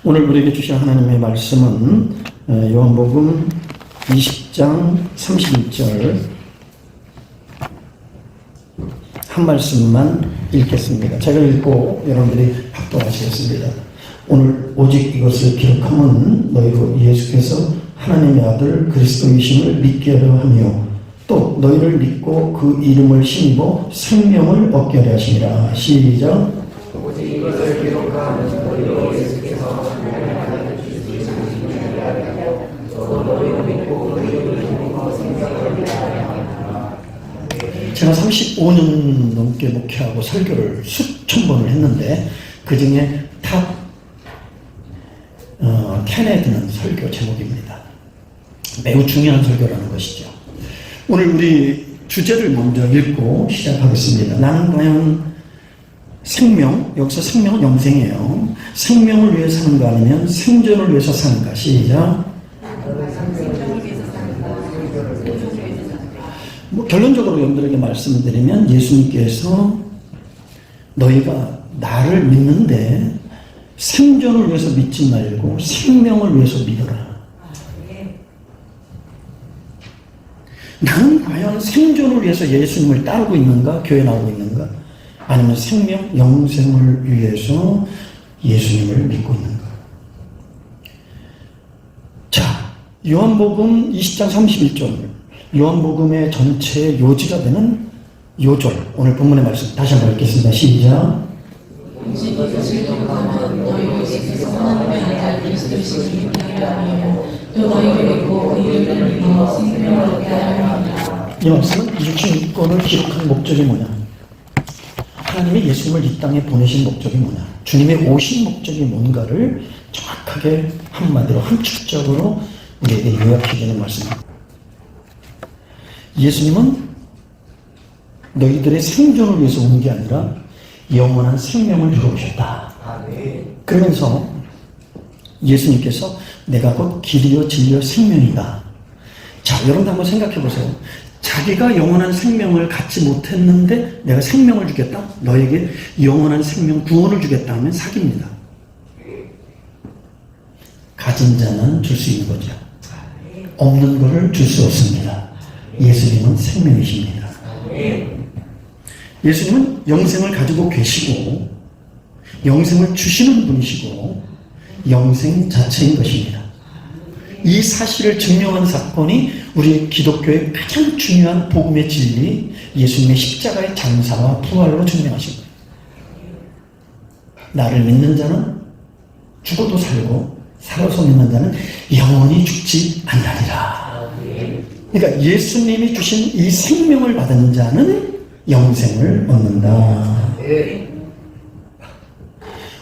오늘 우리에게 주신 하나님의 말씀은 요한복음 20장 31절 한 말씀만 읽겠습니다. 제가 읽고 여러분들이 합독하시겠습니다. 오늘 오직 이것을 기록하면 너희로 예수께서 하나님의 아들 그리스도이심을 믿게 하려 하며 또 너희를 믿고 그 이름을 힘입어 생명을 얻게 하려 하시니라. 시작. 오직 이것을 기록하면 너희로 예수께서 하나님의 아들 그리스도이심을 믿게 하려 또 너희를 믿고 그 이름을 힘입어 생명을 얻게 하려 하니라. 제가 35년 넘게 목회하고 설교를 수천 번을 했는데 그 중에 탑 10에 드는 설교 제목입니다. 매우 중요한 설교라는 것이죠. 오늘 우리 주제를 먼저 읽고 시작하겠습니다. 나는 과연 생명, 여기서 생명은 영생이에요. 생명을 위해 사는가 아니면 생존을 위해서 사는가. 시작. 결론적으로 여러분들에게 말씀드리면 예수님께서 너희가 나를 믿는데 생존을 위해서 믿지 말고 생명을 위해서 믿어라. 나는 과연 생존을 위해서 예수님을 따르고 있는가? 교회 나오고 있는가? 아니면 생명, 영생을 위해서 예수님을 믿고 있는가? 자, 요한복음 20장 31절 요한복음의 전체 요지가 되는 요절, 오늘 본문의 말씀 다시 한번 읽겠습니다. 시작. 이 말씀은 이주권을 기록한 목적이 뭐냐? 하나님이 예수님을 이 땅에 보내신 목적이 뭐냐? 주님의 오신 목적이 뭔가를 정확하게 한마디로 함축적으로 우리에게 요약해주는 말씀입니다. 예수님은 너희들의 생존을 위해서 온 게 아니라 영원한 생명을 주러 오셨다. 그러면서 예수님께서 내가 곧 길이요 진리요 생명이다. 자, 여러분 한번 생각해 보세요. 자기가 영원한 생명을 갖지 못했는데 내가 생명을 주겠다? 너에게 영원한 생명 구원을 주겠다 하면 사기입니다. 가진 자는 줄 수 있는 거죠. 없는 것을 줄 수 없습니다. 예수님은 생명이십니다. 예수님은 영생을 가지고 계시고 영생을 주시는 분이시고 영생 자체인 것입니다. 이 사실을 증명한 사건이 우리 기독교의 가장 중요한 복음의 진리, 예수님의 십자가의 장사와 부활로 증명하신 거예요. 나를 믿는 자는 죽어도 살고 살아서 믿는 자는 영원히 죽지 않으리라. 그러니까 예수님이 주신 이 생명을 받은 자는 영생을 얻는다.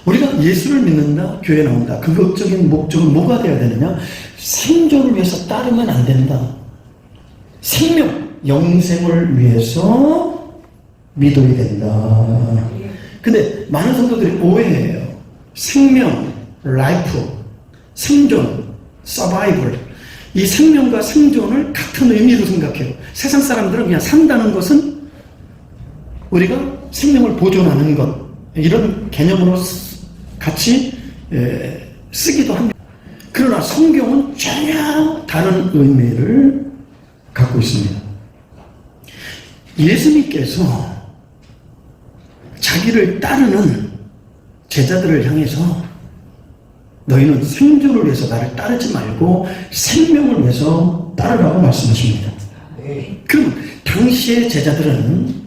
우리가 예수를 믿는다, 교회 나온다. 근거적인 목적은 뭐가 되어야 되느냐? 생존을 위해서 따르면 안 된다. 생명, 영생을 위해서 믿어야 된다. 근데 많은 성도들이 오해해요. 생명, 라이프, 생존, 서바이벌. 이 생명과 생존을 같은 의미로 생각해요. 세상 사람들은 그냥 산다는 것은 우리가 생명을 보존하는 것, 이런 개념으로 같이 쓰기도 합니다. 그러나 성경은 전혀 다른 의미를 갖고 있습니다. 예수님께서 자기를 따르는 제자들을 향해서 너희는 생존을 위해서 나를 따르지 말고 생명을 위해서 따르라고 말씀하십니다. 그럼 당시의 제자들은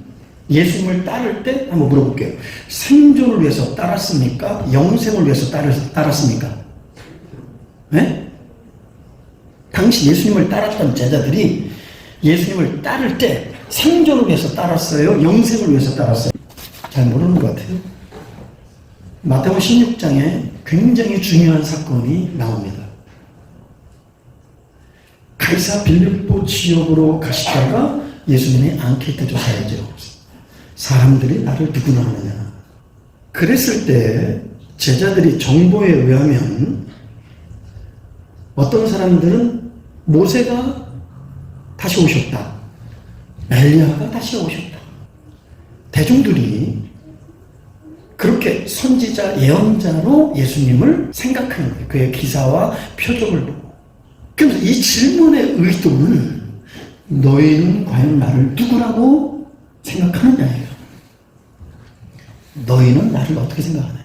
예수님을 따를 때 한번 물어볼게요. 생존을 위해서 따랐습니까? 영생을 위해서 따랐습니까? 네? 당시 예수님을 따랐던 제자들이 예수님을 따를 때 생존을 위해서 따랐어요? 영생을 위해서 따랐어요? 잘 모르는 것 같아요. 마태복음 16장에 굉장히 중요한 사건이 나옵니다. 가이사 빌립보 지역으로 가시다가 예수님이 앙케이트 조사하죠. 사람들이 나를 누구나 하느냐. 그랬을 때 제자들이 정보에 의하면 어떤 사람들은 모세가 다시 오셨다. 엘리야가 다시 오셨다. 대중들이 그렇게 선지자, 예언자로 예수님을 생각하는 거예요. 그의 기사와 표적을 보고. 그래서 이 질문의 의도는 너희는 과연 나를 누구라고 생각하느냐예요. 너희는 나를 어떻게 생각하느냐.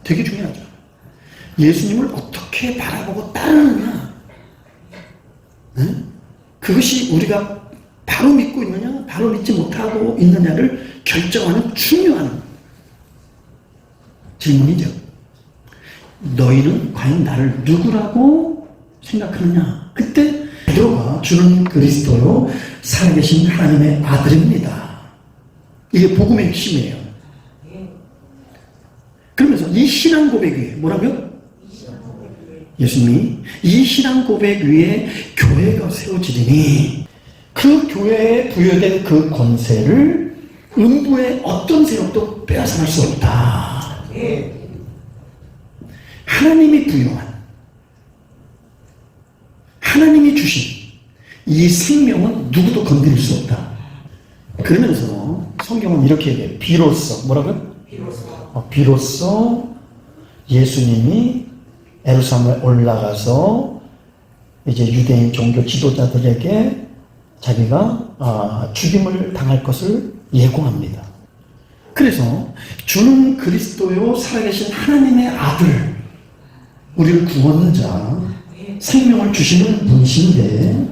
되게 중요하죠. 예수님을 어떻게 바라보고 따르느냐. 응? 그것이 우리가 바로 믿고 있느냐, 바로 믿지 못하고 있느냐를 결정하는 중요한 질문이죠. 너희는 과연 나를 누구라고 생각하느냐. 그때 베드로가 주는 그리스도요 살아계신 하나님의 아들입니다. 이게 복음의 핵심이에요. 그러면서 이 신앙 고백 위에 뭐라고요? 예수님이 이 신앙 고백 위에 교회가 세워지리니 그 교회에 부여된 그 권세를 음부의 어떤 세력도 빼앗아갈 수 없다. 하나님이 부여한, 하나님이 주신 이 생명은 누구도 건드릴 수 없다. 그러면서 성경은 이렇게 얘기해요. 비로소 뭐라고요? 비로소 예수님이 예루살렘에 올라가서 이제 유대인 종교 지도자들에게 자기가 죽임을 당할 것을 예고합니다. 그래서 주는 그리스도요 살아계신 하나님의 아들, 우리를 구원자, 생명을 주시는 분이신데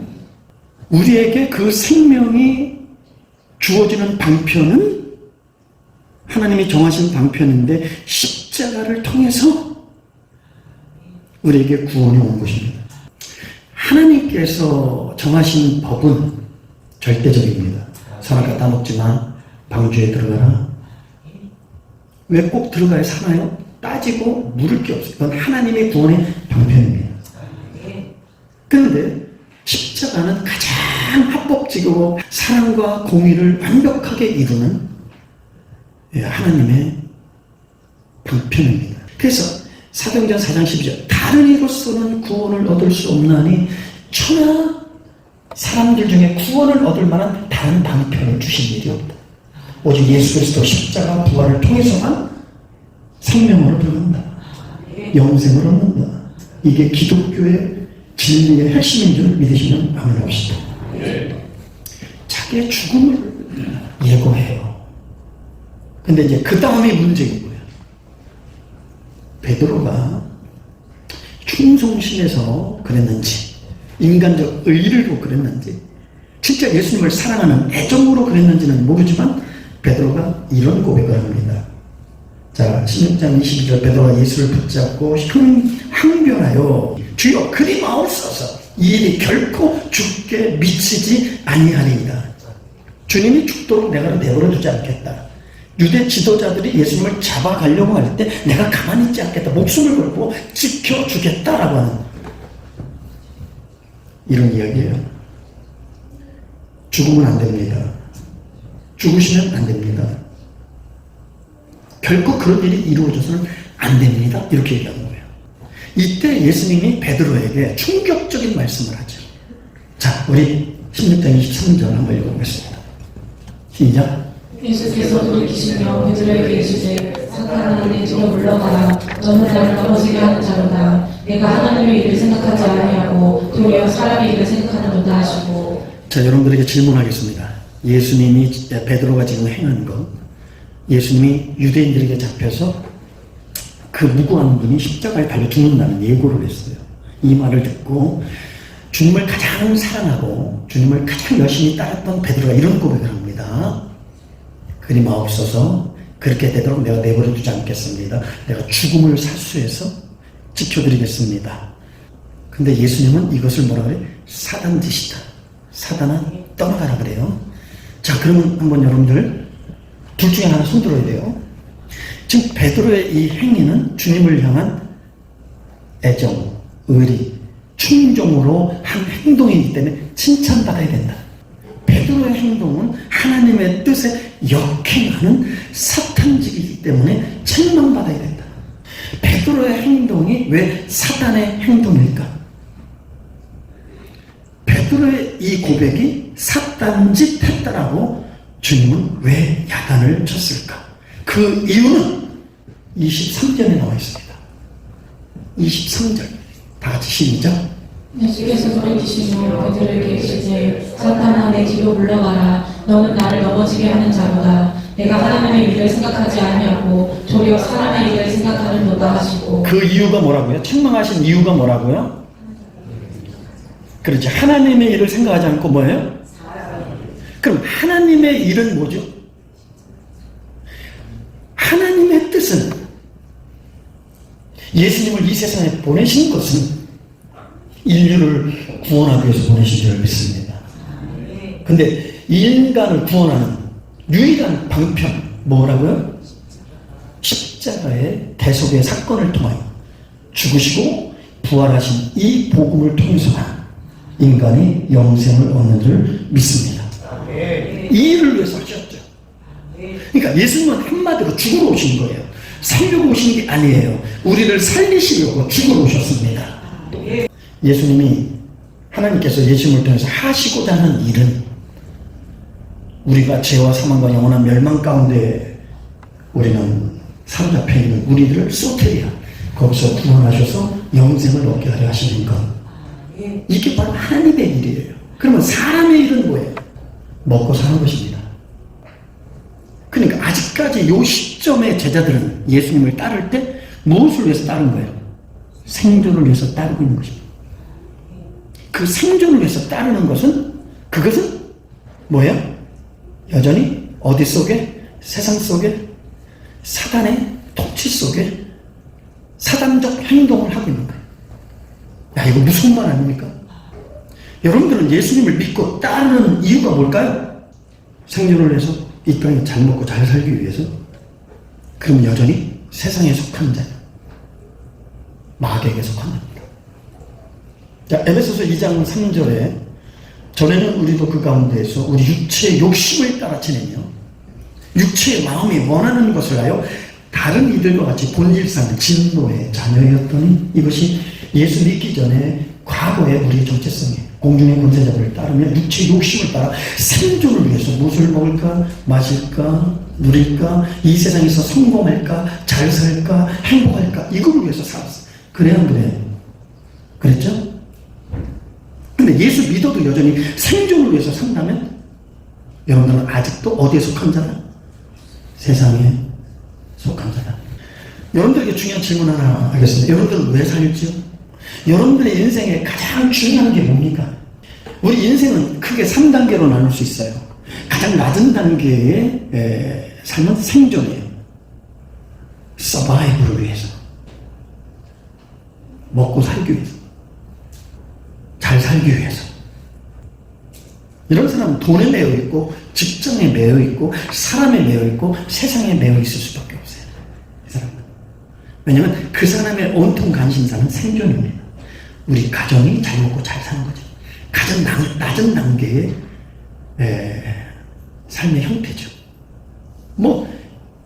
우리에게 그 생명이 주어지는 방편은 하나님이 정하신 방편인데 십자가를 통해서 우리에게 구원이 온 것입니다. 하나님께서 정하신 법은 절대적입니다. 선악과 따먹지 마, 방주에 들어가라. 왜 꼭 들어가야 사나요? 따지고 물을 게 없어요. 그건 하나님의 구원의 방편입니다. 그런데 십자가는 가장 합법적이고 사랑과 공의를 완벽하게 이루는 하나님의 방편입니다. 그래서 사도행전 4장 12절 다른 이로서는 구원을 얻을 수 없나니 천하 사람들 중에 구원을 얻을 만한 다른 방편을 주신 일이 없다. 오직 예수 그리스도 십자가 부활을 통해서만 생명으로 들어간다. 영생을 얻는다. 이게 기독교의 진리의 핵심인 줄 믿으시면 아멘 합시다. 자기의 죽음을 예고해요. 근데 이제 그 다음에 문제인 거예요. 베드로가 충성심에서 그랬는지, 인간적 의리로 그랬는지, 진짜 예수님을 사랑하는 애정으로 그랬는지는 모르지만 베드로가 이런 고백을 합니다. 자, 16장 22절 베드로가 예수를 붙잡고 항변하여 주여 그리 마옵소서 이 일이 결코 죽게 미치지 아니하리이다. 주님이 죽도록 내가 내버려 두지 않겠다. 유대 지도자들이 예수님을 잡아가려고 할 때 내가 가만히 있지 않겠다. 목숨을 걸고 지켜주겠다라고 하는 이런 이야기예요. 죽으면 안 됩니다. 죽으시면 안 됩니다. 결코 그런 일이 이루어져서는 안 됩니다. 이렇게 얘기하는 거예요. 이때 예수님이 베드로에게 충격적인 말씀을 하죠. 자, 우리 16장 23절 한번 읽어보겠습니다. 시작. 예수께서 돌이키시며 베드로에게 이르시되 사탄아 내 뒤로 물러가라. 너는 나를 넘어지게 하는 자로다. 내가 하나님의 일을 생각하지 아니하고 도리어 사람의 일을 생각하는도다 하시고. 자, 여러분들에게 질문하겠습니다. 예수님이 베드로가 지금 행한 것, 예수님이 유대인들에게 잡혀서 그 무고한 분이 십자가에 달려 죽는다는 예고를 했어요. 이 말을 듣고 주님을 가장 사랑하고 주님을 가장 열심히 따랐던 베드로가 이런 고백을 합니다. 그리 마옵소서 그렇게 되도록 내가 내버려 두지 않겠습니다. 내가 죽음을 사수해서 지켜드리겠습니다. 근데 예수님은 이것을 뭐라 그래요? 사단 짓이다. 사단아 떠나가라 그래요. 자, 그러면 한번 여러분들 둘 중에 하나 손들어야 돼요. 지금 베드로의 이 행위는 주님을 향한 애정, 의리, 충종으로 한 행동이기 때문에 칭찬받아야 된다. 베드로의 행동은 하나님의 뜻에 역행하는 사탄직이기 때문에 책망받아야 된다. 베드로의 행동이 왜 사단의 행동일까? 베드로의 이 고백이 사단짓 했다라고 주님은 왜 야단을 쳤을까? 그 이유는 23절에 나와 있습니다. 23절. 다 같이 시작. 예수께서 돌이키시며 그들에게 이르시되 사탄아 내 뒤로 물러가라. 너는 나를 넘어지게 하는 자로다. 내가 하나님의 일을 생각하지 아니하고 도리어 사람의 일을 생각하는도다 하시고. 그 이유가 뭐라고요? 책망하신 이유가 뭐라고요? 그렇지. 하나님의 일을 생각하지 않고 뭐예요? 그럼 하나님의 일은 뭐죠? 하나님의 뜻은 예수님을 이 세상에 보내신 것은 인류를 구원하기 위해서 보내신 줄 믿습니다. 근데 인간을 구원하는 유일한 방편 뭐라고요? 십자가의 대속의 사건을 통하여 죽으시고 부활하신 이 복음을 통해서만 인간이 영생을 얻는 줄 믿습니다. 이 일을 위해서 하셨죠. 그러니까 예수님은 한마디로 죽으러 오신 거예요. 살려고 오신 게 아니에요. 우리를 살리시려고 죽으러 오셨습니다. 예수님이 하나님께서 예수님을 통해서 하시고자 하는 일은 우리가 죄와 사망과 영원한 멸망 가운데 우리는 사로잡혀 있는 우리들을 소테리아 거기서 구원하셔서 영생을 얻게 하려 하시는 것. 이게 바로 하나님의 일이에요. 그러면 사람의 일은 뭐예요? 먹고 사는 것입니다. 그러니까 아직까지 이 시점의 제자들은 예수님을 따를 때 무엇을 위해서 따른 거예요? 생존을 위해서 따르고 있는 것입니다. 그 생존을 위해서 따르는 것은 그것은 뭐예요? 여전히 어디 속에? 세상 속에? 사단의 통치 속에 사단적 행동을 하고 있는 거예요. 야, 이거 무슨 말 아닙니까? 여러분들은 예수님을 믿고 따르는 이유가 뭘까요? 생존을 위해서, 이 땅에 잘 먹고 잘 살기 위해서. 그럼 여전히 세상에 속한 자예요. 마귀에게 속한 자입니다. 자, 에베소서 2장 3절에 전에는 우리도 그 가운데에서 우리 육체의 욕심을 따라 지내며 육체의 마음이 원하는 것을 하여 다른 이들과 같이 본질상 진노의 자녀였더니 이것이 예수 믿기 전에 과거의 우리의 정체성이에요. 공중의 권세자들을 따르며 육체의 욕심을 따라 생존을 위해서 무엇을 먹을까, 마실까, 누릴까, 이 세상에서 성공할까, 잘 살까, 행복할까, 이걸 위해서 살았어요. 그래야 안 그래요? 그랬죠? 근데 예수 믿어도 여전히 생존을 위해서 산다면 여러분들은 아직도 어디에 속한 자냐? 세상에 속한 자다. 여러분들에게 중요한 질문 하나 하겠습니다. 여러분들은 왜 살지요? 여러분들의 인생에 가장 중요한 게 뭡니까? 우리 인생은 크게 3단계로 나눌 수 있어요. 가장 낮은 단계의 삶은 생존이에요. 서바이브를 위해서, 먹고 살기 위해서, 잘 살기 위해서. 이런 사람은 돈에 매여 있고 직장에 매여 있고 사람에 매여 있고 세상에 매여 있을 수밖에 없어요. 이 사람은. 왜냐하면 그 사람의 온통 관심사는 생존입니다. 우리 가정이 잘 먹고 잘 사는 거죠. 가장 낮은 단계의 삶의 형태죠. 뭐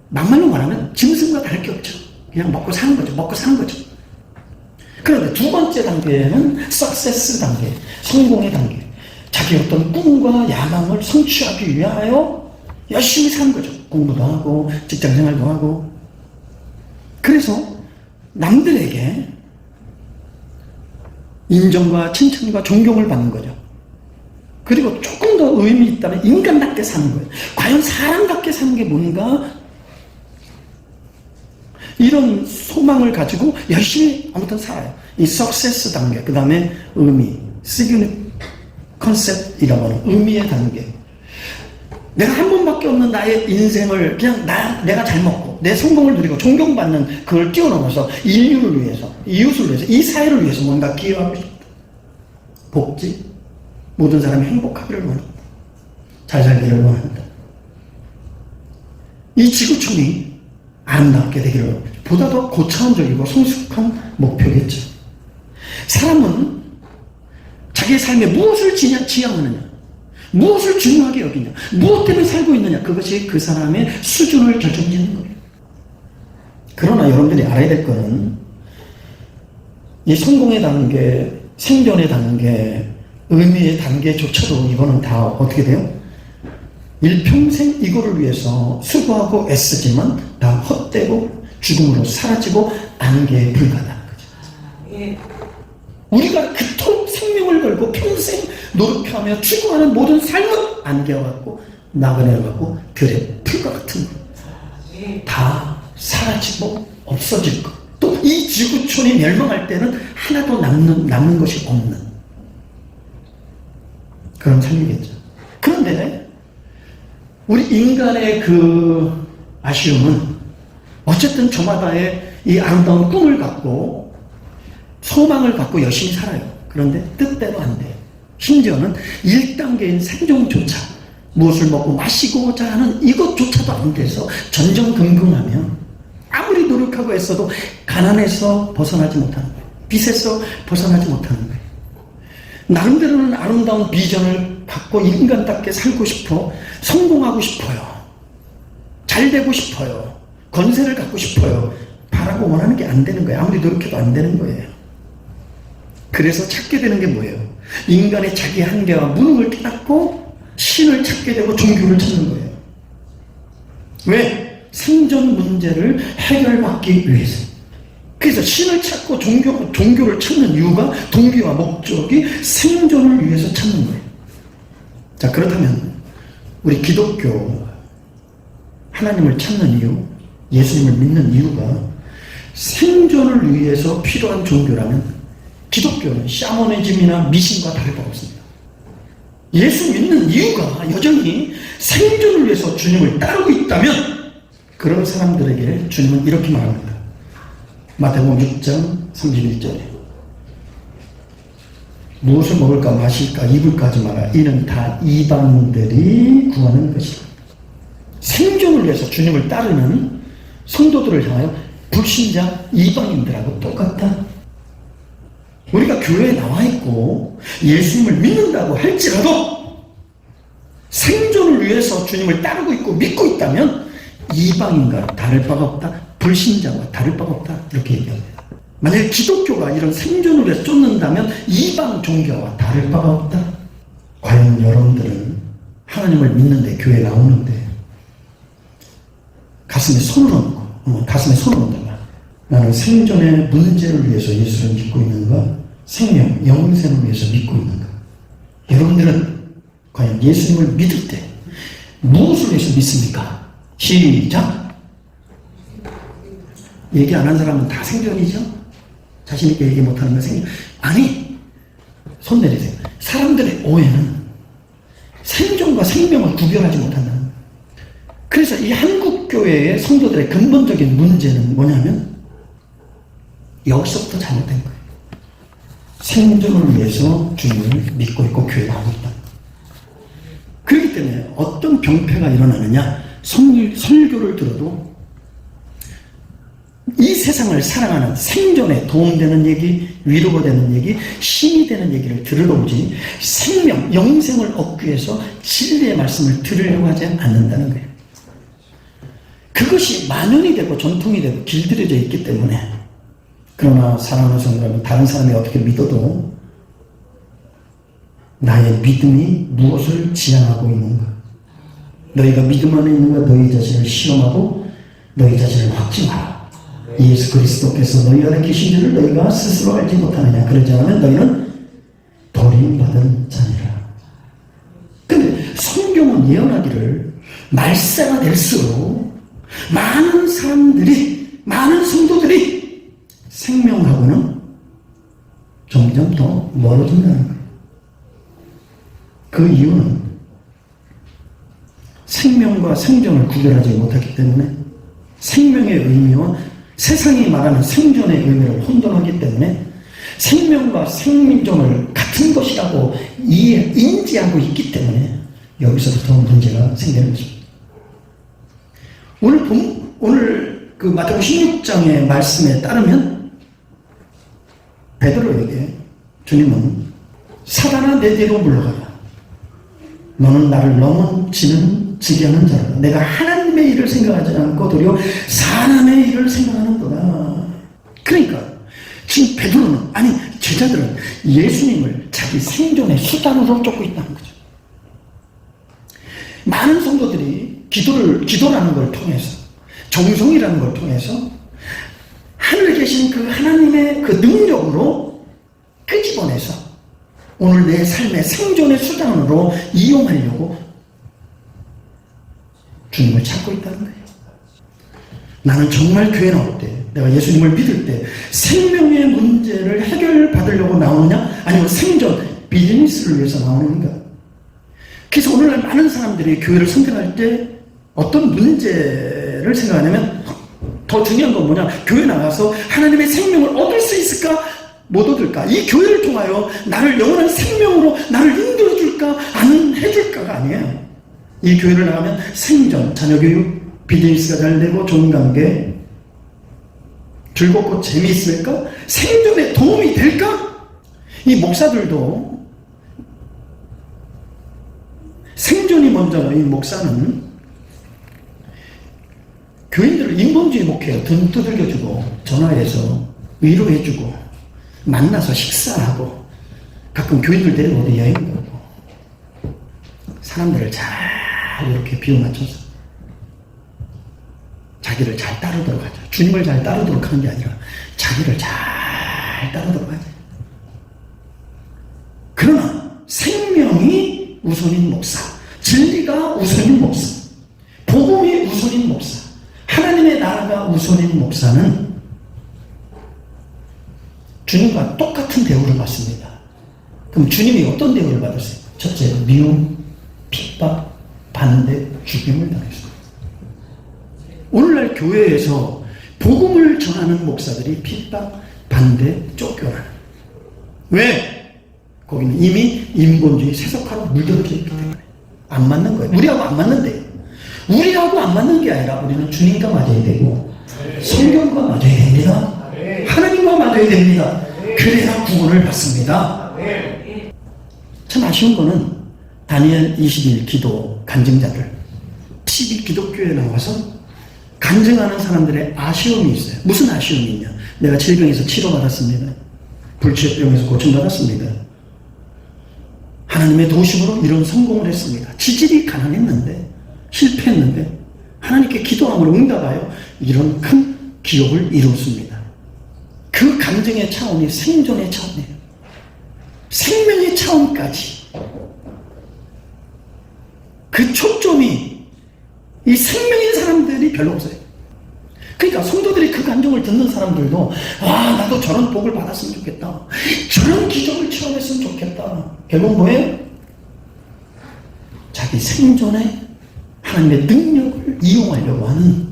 막말로 말하면 짐승과 다를 게 없죠. 그냥 먹고 사는 거죠. 먹고 사는 거죠. 그런데 두 번째 단계는 석세스 단계, 성공의 단계. 자기 어떤 꿈과 야망을 성취하기 위하여 열심히 사는 거죠. 공부도 하고 직장생활도 하고. 그래서 남들에게 인정과 칭찬과 존경을 받는 거죠. 그리고 조금 더 의미 있다면 인간답게 사는 거예요. 과연 사람답게 사는 게 뭔가? 이런 소망을 가지고 열심히 아무튼 살아요. 이 석세스 단계, 그 다음에 의미, 컨셉이라고 하는 의미의 단계. 내가 한 번밖에 없는 나의 인생을 그냥 내가 잘 먹고 내 성공을 누리고 존경받는 그걸 뛰어넘어서 인류를 위해서, 이웃을 위해서, 이 사회를 위해서 뭔가 기여하고 싶다. 복지, 모든 사람이 행복하기를 원한다. 잘 살기를 원한다. 이 지구촌이 아름답게 되기를 원합니다. 보다 더 고차원적이고 성숙한 목표겠죠. 사람은 자기의 삶에 무엇을 지향하느냐, 무엇을 중요하게 여기냐, 무엇 때문에 살고 있느냐, 그것이 그 사람의 수준을 결정짓는 거예요. 그러나 여러분들이 알아야 될 것은 이 성공의 단계, 생존의 단계, 의미의 단계조차도 이거는 다 어떻게 돼요? 일평생 이거를 위해서 수고하고 애쓰지만 다 헛되고 죽음으로 사라지고 안개에 불과하다는 거죠. 우리가 그토록 생명을 걸고 평생 노력하며 추구하는 모든 삶은 안개와 같고 나그네와 같고 들의 풀과 같은 것. 다 사라지고 없어질 것. 또 이 지구촌이 멸망할 때는 하나도 남는 것이 없는 그런 삶이겠죠. 그런데 우리 인간의 그 아쉬움은 어쨌든 저마다의 이 아름다운 꿈을 갖고 소망을 갖고 열심히 살아요. 그런데 뜻대로 안 돼요. 심지어는 1단계인 생존조차 무엇을 먹고 마시고자 하는 이것조차도 안 돼서 전전긍긍하며 아무리 노력하고 애써도 가난에서 벗어나지 못하는 거예요. 빚에서 벗어나지 못하는 거예요. 나름대로는 아름다운 비전을 갖고 인간답게 살고 싶어, 성공하고 싶어요. 잘 되고 싶어요. 권세를 갖고 싶어요. 바라고 원하는 게 안 되는 거예요. 아무리 노력해도 안 되는 거예요. 그래서 찾게 되는 게 뭐예요? 인간의 자기 한계와 무능을 깨닫고 신을 찾게 되고 종교를 찾는 거예요. 왜? 생존 문제를 해결받기 위해서. 그래서 신을 찾고 종교를 찾는 이유가 동기와 목적이 생존을 위해서 찾는 거예요. 자, 그렇다면 우리 기독교 하나님을 찾는 이유, 예수님을 믿는 이유가 생존을 위해서 필요한 종교라면 기독교는 샤머니즘이나 미신과 다를 바 없습니다. 예수 믿는 이유가 여전히 생존을 위해서 주님을 따르고 있다면 그런 사람들에게 주님은 이렇게 말합니다. 마태복음 6장 31절에 무엇을 먹을까 마실까 입을까 하지 마라. 이는 다 이방인들이 구하는 것이다. 생존을 위해서 주님을 따르는 성도들을 향하여 불신자 이방인들하고 똑같다. 우리가 교회에 나와 있고 예수님을 믿는다고 할지라도 생존을 위해서 주님을 따르고 있고 믿고 있다면 이방인과 다를 바가 없다. 불신자와 다를 바가 없다. 이렇게 얘기합니다. 만약에 기독교가 이런 생존을 위해서 쫓는다면 이방 종교와 다를 바가 없다. 과연 여러분들은 하나님을 믿는데 교회에 나오는데 가슴에 손을 얹는다. 나는 생존의 문제를 위해서 예수를 믿고 있는가? 생명, 영생을 위해서 믿고 있는가? 여러분들은 과연 예수님을 믿을 때 무엇을 위해서 믿습니까? 시작! 얘기 안 한 사람은 다 생존이죠? 자신있게 얘기 못하는 건 생존. 아니! 손 내리세요. 사람들의 오해는 생존과 생명을 구별하지 못한다는 거예요. 그래서 이 한국교회의 성도들의 근본적인 문제는 뭐냐면 여기서부터 잘못된 거예요. 생존을 위해서 주님을 믿고 있고 교회에 나오고 있다. 그렇기 때문에 어떤 병폐가 일어나느냐? 설교를 들어도 이 세상을 사랑하는 생존에 도움되는 얘기, 위로가 되는 얘기, 힘이 되는 얘기를 들으러 오지 생명, 영생을 얻기 위해서 진리의 말씀을 들으려고 하지 않는다는 거예요. 그것이 만연이 되고 전통이 되고 길들여져 있기 때문에 그러나 사랑하는 성도 여러분, 다른 사람이 어떻게 믿어도 나의 믿음이 무엇을 지향하고 있는가? 너희가 믿음 안에 있는가? 너희 자신을 시험하고 너희 자신을 확증하라. 예수 그리스도께서 너희 안에 계신 줄을 너희가 스스로 알지 못하느냐? 그러지 않으면 너희는 버림받은 자니라. 근데 성경은 예언하기를 말세가 될수록 많은 사람들이, 많은 성도들이 생명하고는 점점 더 멀어진다는 거예요. 그 이유는 생명과 생존을 구별하지 못하기 때문에 생명의 의미와 세상이 말하는 생존의 의미를 혼돈하기 때문에 생명과 생존을 같은 것이라고 인지하고 있기 때문에 여기서부터 문제가 생기는 것입니다. 오늘 그 마태복음 16장의 말씀에 따르면 베드로에게 주님은 사단아 내 뒤로 물러가라. 너는 나를 넘어지는 지게하는 자라. 내가 하나님의 일을 생각하지 않고 도리어 사람의 일을 생각하는구나. 그러니까 지금 베드로는, 아니 제자들은 예수님을 자기 생존의 수단으로 쫓고 있다는 거죠. 많은 많은 성도들이 기도라는 걸 통해서, 정성이라는 걸 통해서 하늘에 계신 그 하나님의 그 능력으로 끄집어내서 오늘 내 삶의 생존의 수단으로 이용하려고 주님을 찾고 있다는 거예요. 나는 정말 교회 나올 때, 내가 예수님을 믿을 때 생명의 문제를 해결받으려고 나오느냐, 아니면 생존, 비즈니스를 위해서 나오는가? 그래서 오늘날 많은 사람들이 교회를 선택할 때 어떤 문제를 생각하냐면, 더 중요한 건 뭐냐? 교회 나가서 하나님의 생명을 얻을 수 있을까? 못 얻을까? 이 교회를 통하여 나를 영원한 생명으로 나를 인도해 줄까? 안 해줄까가 아니에요. 이 교회를 나가면 생존, 자녀교육, 비즈니스가 잘 되고 좋은 관계, 즐겁고 재미있을까? 생존에 도움이 될까? 이 목사들도 생존이 먼저는, 이 목사는 교인들을 인본주의 목회요. 돈 두들겨주고 전화해서 위로해주고 만나서 식사하고 가끔 교인들 데리고 어디 여행 가고 사람들을 잘 이렇게 비워 맞춰서 자기를 잘 따르도록 하죠. 주님을 잘 따르도록 하는 게 아니라 자기를 잘 따르도록 하죠. 그러나 생명이 우선인 목사, 진리가 우선인 목사, 복음이 우선인 목사, 하나님의 나라가 우선인 목사는 주님과 똑같은 대우를 받습니다. 그럼 주님이 어떤 대우를 받았어요? 첫째, 미움, 핍박, 반대, 죽임을 당했습니다. 오늘날 교회에서 복음을 전하는 목사들이 핍박, 반대, 쫓겨나는. 왜? 거기는 이미 인본주의 세속화로 물들어져 있기 때문에 안 맞는 거예요. 우리하고 안 맞는데요. 우리하고 안 맞는 게 아니라 우리는 주님과 맞아야 되고 성경과 맞아야 됩니다. 하나님과 맞아야 됩니다. 그래야 구원을 받습니다. 참 아쉬운 거는 다니엘 20일 기도 간증자들 10일 기독교에 나와서 간증하는 사람들의 아쉬움이 있어요. 무슨 아쉬움이 있냐? 내가 질병에서 치료받았습니다. 불치병에서 고침받았습니다. 하나님의 도우심으로 이런 성공을 했습니다. 지질이 가난했는데 실패했는데 하나님께 기도함으로 응답하여 이런 큰 기업을 이루었습니다. 그 간증의 차원이 생존의 차원이에요. 생명의 차원까지. 그 초점이 이 생명인 사람들이 별로 없어요. 그러니까 성도들이 그 간증을 듣는 사람들도 와, 나도 저런 복을 받았으면 좋겠다. 저런 기적을 체험했으면 좋겠다. 결국 뭐예요? 자기 생존에 하나님의 능력을 이용하려고 하는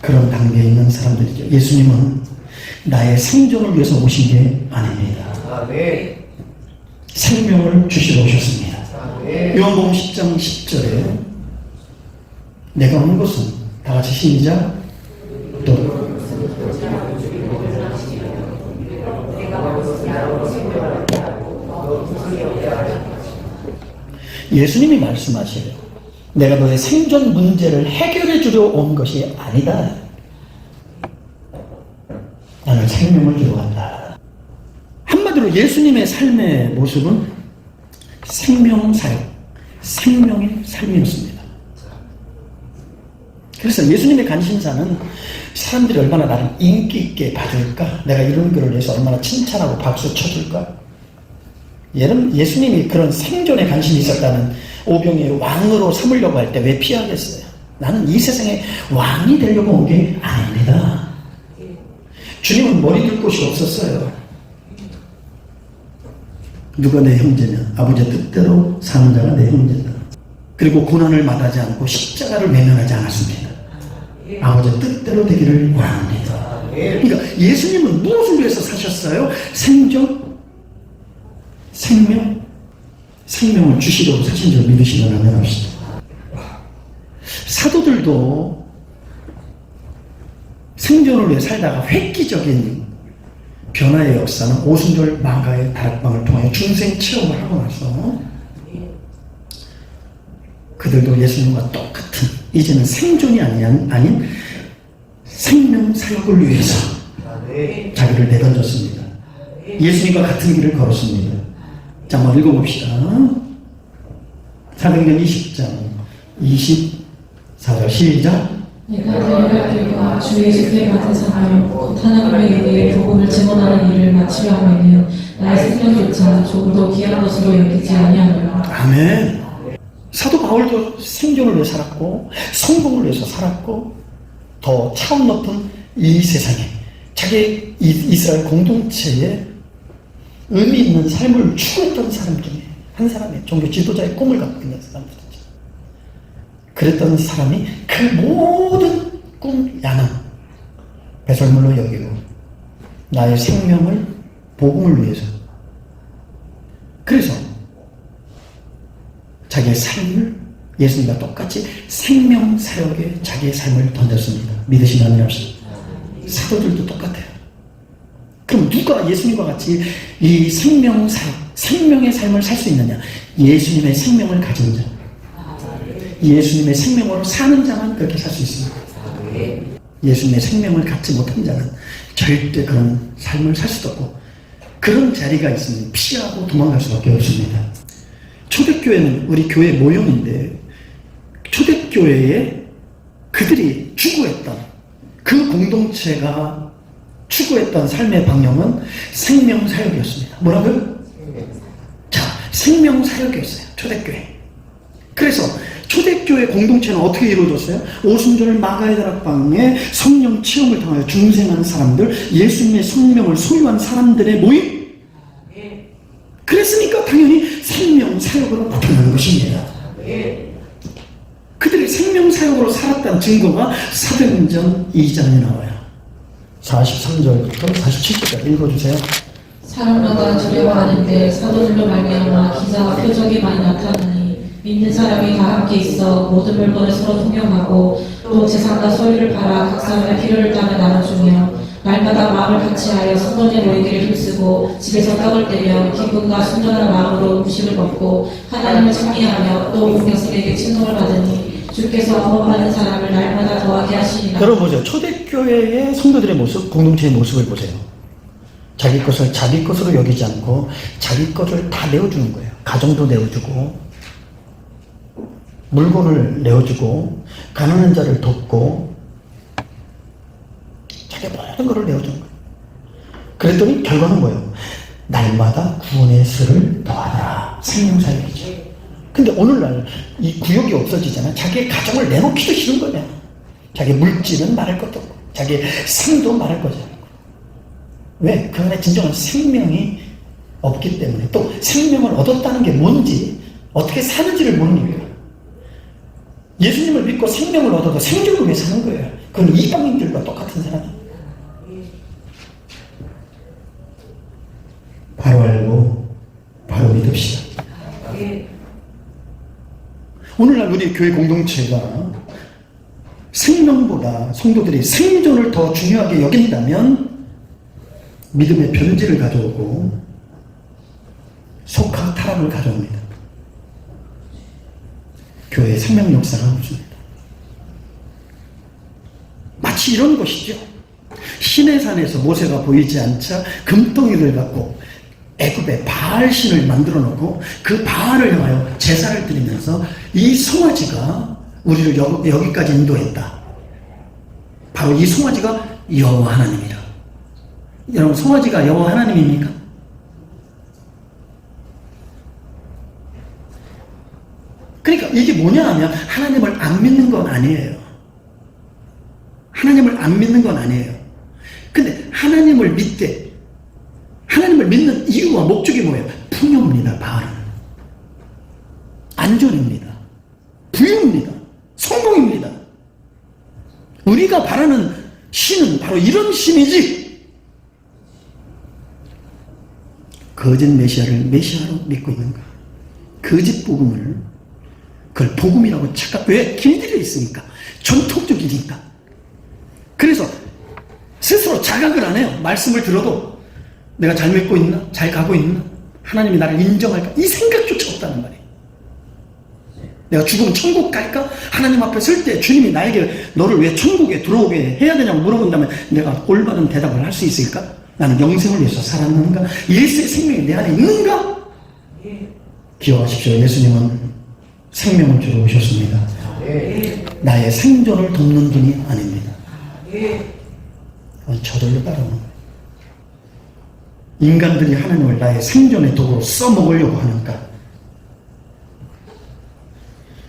그런 단계에 있는 사람들이죠. 예수님은 나의 생존을 위해서 오신 게 아닙니다. 생명을 주시러 오셨습니다. 요한복음 10장 10절에 내가 온 것은, 다 같이 시작, 또 예수님이 말씀하셔요. 내가 너의 생존 문제를 해결해 주려 온 것이 아니다. 나는 생명을 주러 왔다. 한마디로 예수님의 삶의 모습은 생명사역, 생명의 삶이었습니다. 그래서 예수님의 관심사는 사람들이 얼마나 나를 인기 있게 봐줄까? 내가 이런 글을 내서 얼마나 칭찬하고 박수 쳐줄까? 예수님이 그런 생존에 관심이 있었다면 오병이의 왕으로 삼으려고 할 때 왜 피하겠어요? 나는 이 세상에 왕이 되려고 온 게 아닙니다. 주님은 머리 둘 곳이 없었어요. 누가 내 형제냐? 아버지의 뜻대로 사는 자가 내 형제다. 그리고 고난을 마다하지 않고 십자가를 외면하지 않았습니다. 아버지의 뜻대로 되기를 원합니다. 그러니까 예수님은 무엇을 위해서 사셨어요? 생존, 생명을 주시려고 사신 줄 믿으시면 아멘 합시다. 사도들도 생존을 위해 살다가 획기적인 변화의 역사는 오순절 마가의 다락방을 통해 중생 체험을 하고 나서 그들도 예수님과 똑같은, 이제는 생존이 아닌 생명 사역을 위해서 자기를 내던졌습니다. 예수님과 같은 길을 걸었습니다. 자, 한번 읽어봅시다. 사도행전 20장 24절 시작. 내가 너희가 들과 주 예수께 받은 사명 곧 하나님의 의의 복음을 증언하는 일을 마치려 하면은 나의 생명조차 조금도 귀한 것으로 여기지 아니하노라. 아멘. 사도 바울도 생존을 위해 살았고 성공을 위해서 살았고 더 차원 높은 이 세상에 자기 이스라엘 공동체에 의미 있는 삶을 추구했던 사람 중에 한 사람이에요. 종교 지도자의 꿈을 갖고 있는 사람들. 그랬던 사람이 그 모든 꿈, 야망, 배설물로 여기고 나의 생명을 복음을 위해서 그래서 자기의 삶을 예수님과 똑같이 생명 사역에 자기의 삶을 던졌습니다. 믿으시면 아멘 합시다. 사도들도 똑같아요. 그럼 누가 예수님과 같이 이 생명 사역, 생명의 삶을 살 수 있느냐? 예수님의 생명을 가진 자, 예수님의 생명으로 사는 자만 그렇게 살 수 있습니다. 예수님의 생명을 갖지 못한 자는 절대 그런 삶을 살 수도 없고 그런 자리가 있으면 피하고 도망갈 수밖에 없습니다. 초대교회는 우리 교회 모형인데 초대교회에 그들이 추구했던 그 공동체가 추구했던 삶의 방향은 생명사역이었습니다. 뭐라고요? 자, 생명사역이었어요. 초대교회. 그래서 초대교회 공동체는 어떻게 이루어졌어요? 오순절 마가의 다락방에 성령 체험을 통하여 중생하는 사람들, 예수님의 성령을 소유한 사람들의 모임. 그랬으니까 당연히 생명사역으로 나타나는 것입니다. 그들이 생명사역으로 살았다는 증거가 사도행전 2장에 나와요. 43절부터 47절까지 읽어주세요. 사람마다 두려워하는데 사도들로 말미암아 기사와 표적이 많이 나타나니 믿는 사람이 다 함께 있어 모든 물건을 서로 통용하고 또 재산과 소유를 팔아 각 사람의 필요를 따라 나눠주며 날마다 마음을 같이하여 성도의 모이기를 힘쓰고 집에서 떡을 떼며 기쁨과 순전한 마음으로 음식을 먹고 하나님을 찬미하며 또 온 백성에게 칭송을 받으니 주께서 구원받는 사람을 날마다 더하게 하시니라. 여러분 보세요. 초대교회의 성도들의 모습, 공동체의 모습을 보세요. 자기 것을 자기 것으로 여기지 않고 자기 것을 다 내어주는 거예요. 가정도 내어주고 물건을 내어주고 가난한 자를 돕고 자기 모든 것을 내어주는 거예요. 그랬더니 결과는 뭐예요? 날마다 구원의 수를 더하라. 생명사역이죠. 근데 오늘날 이 구역이 없어지잖아요. 자기의 가정을 내놓기도 싫은 거예요. 자기 물질은 말할 것도 없고 자기 삶도 말할 것이 아니고. 왜? 그 안에 진정한 생명이 없기 때문에 또 생명을 얻었다는 게 뭔지 어떻게 사는지를 모르니까 예수님을 믿고 생명을 얻어도 생존을 위해 사는 거예요. 그건 이방인들과 똑같은 사람이에요. 바로 알고 바로 믿읍시다. 오늘날 우리 교회 공동체가 생명보다 성도들이 생존을 더 중요하게 여긴다면 믿음의 변질을 가져오고 속학 타락을 가져옵니다. 교회의 생명 역사가 없습니다. 마치 이런 것이죠. 시내산에서 모세가 보이지 않자 금덩이를 갖고 애굽의 바알신을 만들어 놓고 그 바알을 향하여 제사를 드리면서 이 송아지가 우리를 여기까지 인도했다. 바로 이 송아지가 여호와 하나님이다. 여러분, 송아지가 여호와 하나님입니까? 그러니까 이게 뭐냐 하면 하나님을 안 믿는 건 아니에요. 하나님을 안 믿는 건 아니에요. 근데 하나님을 믿되 하나님을 믿는 이유와 목적이 뭐예요? 풍요입니다. 바알은 안전입니다. 부유입니다. 성공입니다. 우리가 바라는 신은 바로 이런 신이지. 거짓 메시아를 메시아로 믿고 있는가? 거짓 복음을 그걸 복음이라고 착각. 왜? 길들여 있으니까. 전통적이니까. 그래서 스스로 자각을 안 해요. 말씀을 들어도 내가 잘 믿고 있나? 잘 가고 있나? 하나님이 나를 인정할까? 이 생각조차 없다는 말이에요. 내가 죽으면 천국 갈까? 하나님 앞에 설 때 주님이 나에게 너를 왜 천국에 들어오게 해야 되냐고 물어본다면 내가 올바른 대답을 할 수 있을까? 나는 영생을 위해서 살았는가? 예수의 생명이 내 안에 있는가? 기억하십시오. 예수님은 생명을 주러 오셨습니다. 나의 생존을 돕는 분이 아닙니다. 저절로 따라오는 거예요. 인간들이 하나님을 나의 생존의 도구로 써먹으려고 하니까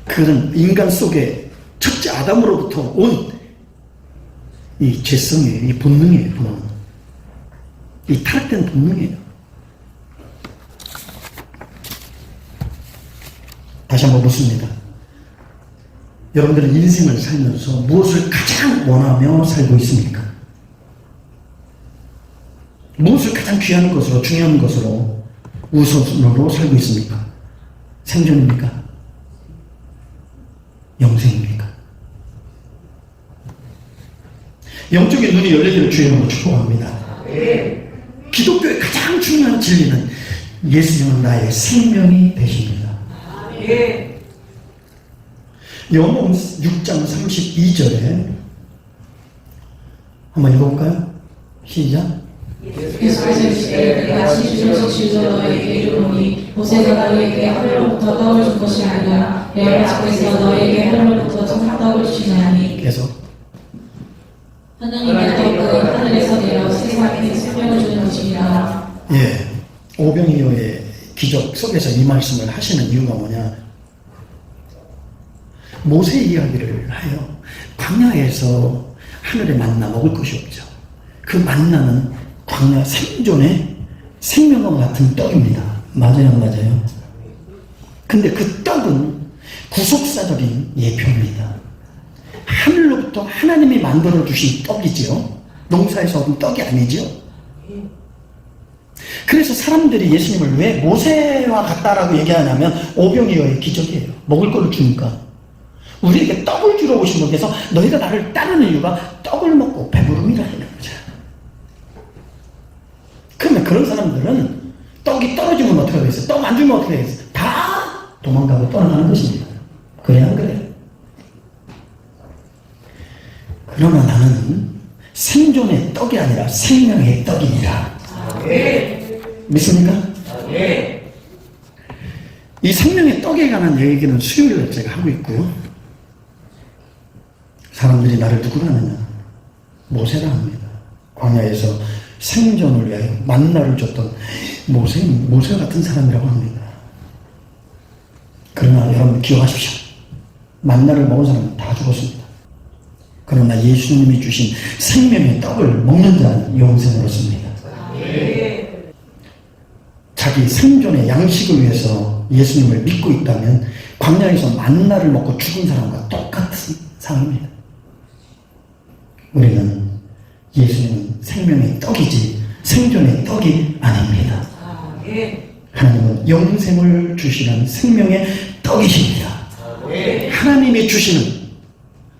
그것은 인간 속에 첫째 아담으로부터 온 이 죄성이에요. 이 본능이에요. 본능. 이 타락된 본능이에요. 다시 한번 묻습니다. 여러분들은 인생을 살면서 무엇을 가장 원하며 살고 있습니까? 무엇을 가장 귀한 것으로, 중요한 것으로, 우선으로 살고 있습니까? 생존입니까? 영생입니까? 영적인 눈이 열리기를 주의 이름으로 축복합니다. 기독교의 가장 중요한 진리는 예수님은 나의 생명이 되십니다. 요한복음 6장 32절에 한번 읽어볼까요? 시작. 예수께서 이르시되 내가 진실로 진실로 너희에게 이르노니 모세가 너희에게 하늘로부터 떡을 준 것이 아니라 내 아버지께서 너희에게 하늘로부터 떡을 주시나니. 계속. 하나님의 떡은 하늘에서 내려 세상에 생명을 주는 것입니다. 예, 오병이어의 기적 속에서 이 말씀을 하시는 이유가 뭐냐? 모세 이야기를 하여 광야에서 하늘의 만나 먹을 것이 없죠. 그 만나는 광야 생존의 생명과 같은 떡입니다. 맞아요, 안 맞아요? 근데 그 떡은 구속사적인 예표입니다. 하늘로부터 하나님이 만들어주신 떡이지요. 농사에서 얻은 떡이 아니죠. 그래서 사람들이 예수님을 왜 모세와 같다라고 얘기하냐면 오병이어의 기적이에요. 먹을 거를 주니까. 우리에게 떡을 주러 오신 분께서 너희가 나를 따르는 이유가 떡을 먹고 배부름이라 하는 거죠. 그러면 그런 사람들은 떡이 떨어지면 어떻게 하겠어요? 떡 안 주면 어떻게 하겠어요? 다 도망가고 떠나가는 것입니다. 그래야 안 그래요? 그러나 나는 생존의 떡이 아니라 생명의 떡이니라. 믿습니까? 이 생명의 떡에 관한 얘기는 수요일에 제가 하고 있고요. 사람들이 나를 누구라 하느냐? 모세라 합니다. 광야에서 생존을 위하여 만나를 줬던 모세 같은 사람이라고 합니다. 그러나 여러분 기억하십시오. 만나를 먹은 사람은 다 죽었습니다. 그러나 예수님이 주신 생명의 떡을 먹는 자는 영생을 얻습니다. 자기 생존의 양식을 위해서 예수님을 믿고 있다면 광야에서 만나를 먹고 죽은 사람과 똑같은 상황입니다. 우리는 예수님은 생명의 떡이지 생존의 떡이 아닙니다. 하나님은 영생을 주시는 생명의 떡이십니다. 하나님이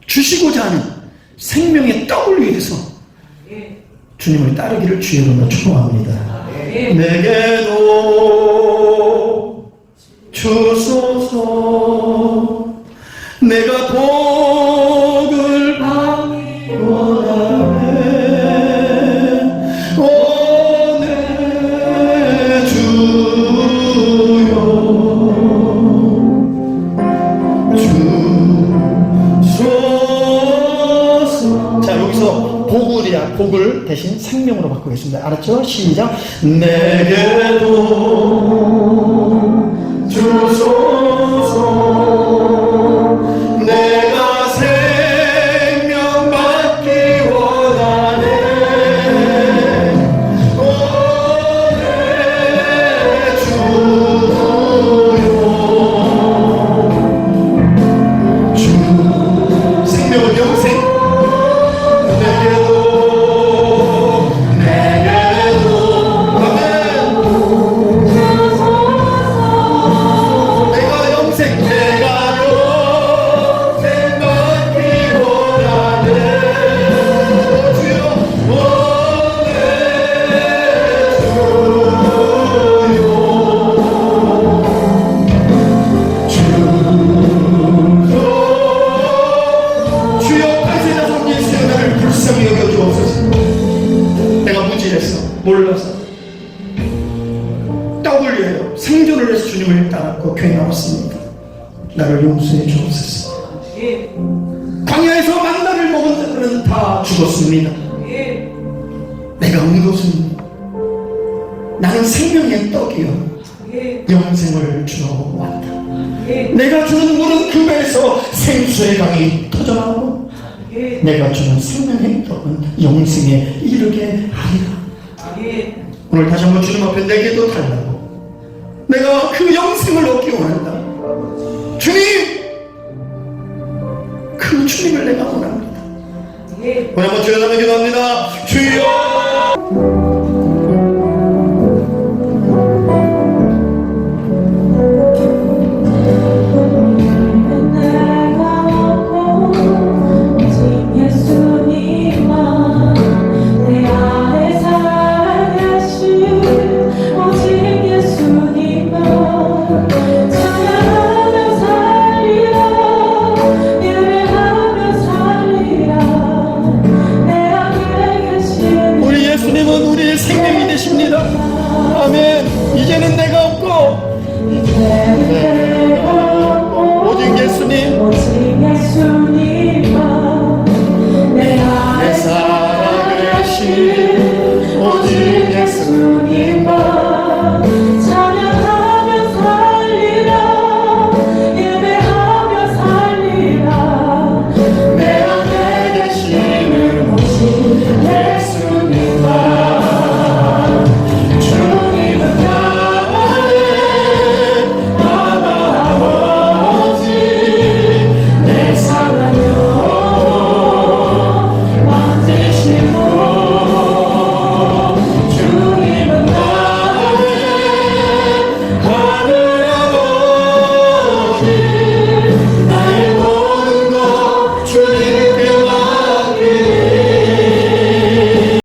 주시고자 하는 생명의 떡을 위해서 주님을 따르기를 주의 이름으로 축복합니다. 내게도 주소서. 내가 복을 받기 원하네. 오늘 주여 주소서. 자, 여기서 복을 대신 생명으로 바꾸겠습니다. 알았죠? 시작. 내게도 주소서. 내가 생명 받기 원하네. 오늘 주여 생명은 영생. 몰라서 떡을 위하여 생존을 위해서 주님을 따랐고 교회 나왔습니다. 나를 용서해 주옵소서. 광야에서 만나를 먹은 자들은 다 죽었습니다. 내가 온 것은 나는 생명의 떡이요 영생을 주러 왔다. 내가 주는 물은 그 배에서 생수의 강이 터져나오고 내가 주는 생명의 떡은 영생에 이르게 하리라. 오늘 다시 한번 주님 앞에 내게도 달라고, 내가 그 영생을 얻기 원한다. 주님, 그 주님을 내가 원합니다. 오늘 한번 주여 한번 기도합니다. 주여. 우리 예수님은 우리의 생명이 되십니다. 아멘. 이제는 내가 없고